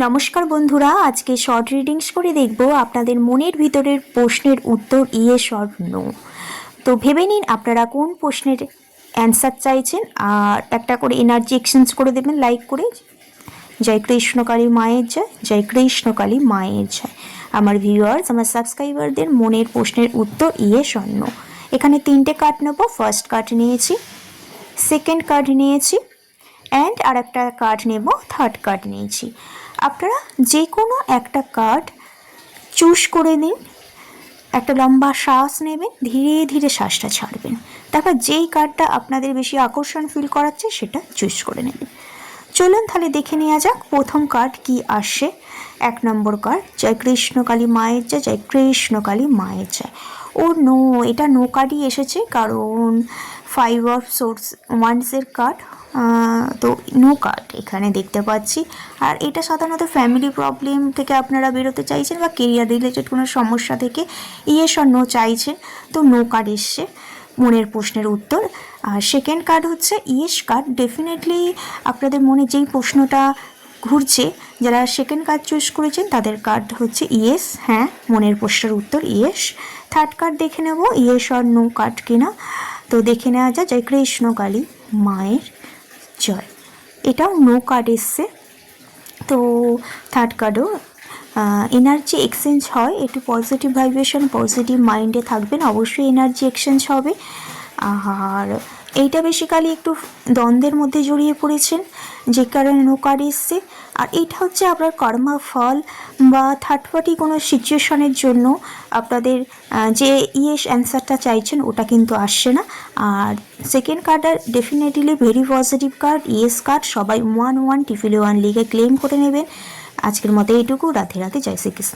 নমস্কার বন্ধুরা, আজকে শর্ট রিডিংস করে দেখব আপনাদের মনের ভিতরের প্রশ্নের উত্তর ইয়েস অর নো। তো ভেবে নিন আপনারা কোন প্রশ্নের অ্যান্সার চাইছেন, আর একটা করে এনার্জি এক্সচেঞ্জ করে দেবেন লাইক করে। জয় কৃষ্ণকালী মায়ের জয়, জয় কৃষ্ণকালী মায়ের জয়। আমার ভিউয়ার্স, আমার সাবস্ক্রাইবারদের মনের প্রশ্নের উত্তর ইয়েস অর নো। এখানে তিনটে কার্ড নেব। ফার্স্ট কার্ড নিয়েছি, সেকেন্ড কার্ড নিয়েছি, অ্যান্ড আর একটা কার্ড নেব, থার্ড কার্ড নিয়েছি। আপনারা যে কোনো একটা কার্ড চুজ করে নিন। একটা লম্বা শ্বাস নেবেন, ধীরে ধীরে শ্বাসটা ছাড়বেন। তারপর যেই কার্ডটা আপনাদের বেশি আকর্ষণ ফিল করাচ্ছে সেটা চুজ করে নেবেন। চলুন তাহলে দেখে নেওয়া যাক প্রথম কার্ড কি আসে। 1 নম্বর কার্ড, জয় কৃষ্ণকালী মায়ের জয়, জয় কৃষ্ণকালী মায়ের জয়। ও নো, এটা নো কার্ডই এসেছে, কারণ 5 অফ সোর্স ওয়ান্সের কার্ড। তো নো কার্ড এখানে দেখতে পাচ্ছি। আর এটা সাধারণত ফ্যামিলি প্রবলেম থেকে আপনারা বেরোতে চাইছেন বা কেরিয়ার রিলেটেড কোনো সমস্যা থেকে ইয়েস অর নো চাইছেন, তো নো কার্ড এসছে মনের প্রশ্নের উত্তর। আর সেকেন্ড কার্ড হচ্ছে ইয়েস কার্ড। ডেফিনেটলি আপনাদের মনে যেই প্রশ্নটা ঘুরছে, যারা সেকেন্ড কার্ড চুজ করেছেন তাদের কার্ড হচ্ছে ইয়েস, হ্যাঁ মনের প্রশ্নের উত্তর ইয়েস। থার্ড কার্ড দেখে নেব ইয়েস অর নো কার্ড কিনা। তো দেখে নেওয়া যায়, জয় কৃষ্ণকালী মায়ের জয়। এটাও নো কার্ড এসছে। তো থার্ড কার্ডও এনার্জি এক্সচেঞ্জ হয়, একটু পজিটিভ ভাইব্রেশন, পজিটিভ মাইন্ডে থাকবেন, অবশ্যই এনার্জি এক্সচেঞ্জ হবে। আর এইটা বেসিক্যালি একটু দ্বন্দ্বের মধ্যে জড়িয়ে পড়েছেন, যে কারণে নো কার্ড এসছে। আর এইটা হচ্ছে আপনার কর্মা ফল বা থার্ড পার্টি কোনো সিচুয়েশনের জন্য আপনাদের যে ইয়েস অ্যান্সারটা চাইছেন ওটা কিন্তু আসছে না। আর সেকেন্ড কার্ডটা definitely very positive card, yes card. সবাই 1 টিফিলে 1 লিখে ক্লেম করে নেবেন। আজকের মতো এইটুকু। রাধে রাধে, জয় শ্রীকৃষ্ণ।